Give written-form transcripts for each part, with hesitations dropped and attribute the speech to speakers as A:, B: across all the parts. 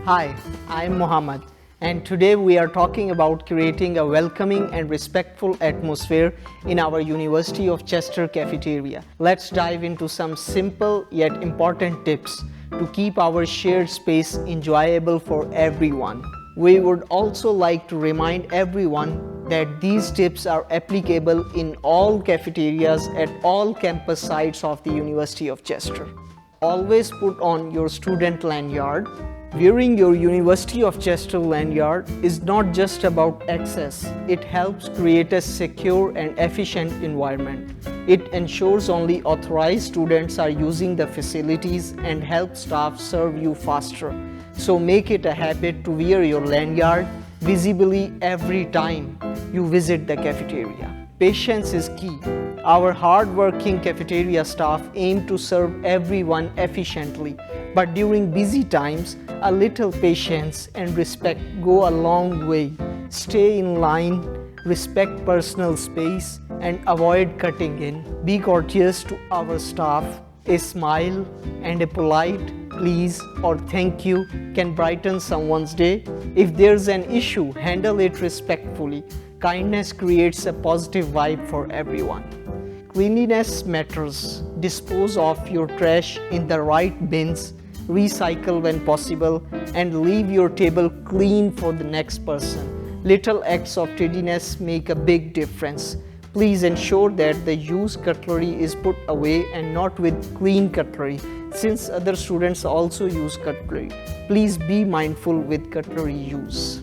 A: Hi, I'm Mohammed, and today we are talking about creating a welcoming and respectful atmosphere in our University of Chester cafeteria. Let's dive into some simple yet important tips to keep our shared space enjoyable for everyone. We would also like to remind everyone that these tips are applicable in all cafeterias at all campus sites of the University of Chester. Always put on your student lanyard. Wearing your University of Chester lanyard is not just about access. It helps create a secure and efficient environment. It ensures only authorized students are using the facilities and helps staff serve you faster. So make it a habit to wear your lanyard visibly every time you visit the cafeteria. Patience is key. Our hard-working cafeteria staff aim to serve everyone efficiently, but during busy times, a little patience and respect go a long way. Stay in line, respect personal space, and avoid cutting in. Be courteous to our staff. A smile and a polite please or thank you can brighten someone's day. If there's an issue, handle it respectfully. Kindness creates a positive vibe for everyone. Cleanliness matters. Dispose of your trash in the right bins, recycle when possible, and leave your table clean for the next person. Little acts of tidiness make a big difference. Please ensure that the used cutlery is put away and not with clean cutlery, since other students also use cutlery. Please be mindful with cutlery use.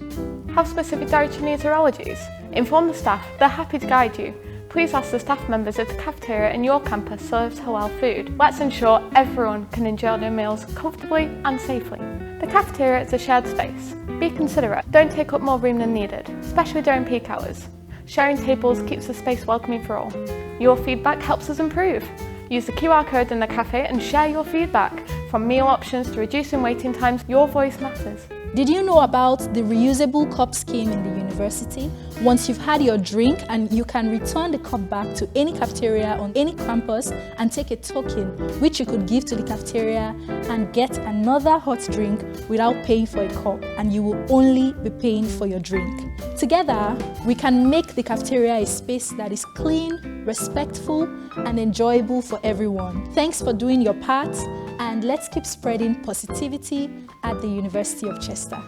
B: Have specific dietary needs or allergies? Inform the staff, they're happy to guide you. Please ask the staff members if the cafeteria in your campus serves halal food. Let's ensure everyone can enjoy their meals comfortably and safely. The cafeteria is a shared space. Be considerate. Don't take up more room than needed, especially during peak hours. Sharing tables keeps the space welcoming for all. Your feedback helps us improve. Use the QR code in the cafe and share your feedback. From meal options to reducing waiting times, your voice matters.
C: Did you know about the reusable cup scheme in the university? Once you've had your drink, and you can return the cup back to any cafeteria on any campus and take a token which you could give to the cafeteria and get another hot drink without paying for a cup, and you will only be paying for your drink. Together, we can make the cafeteria a space that is clean, respectful, and enjoyable for everyone. Thanks for doing your part, and let's keep spreading positivity at the University of Chester.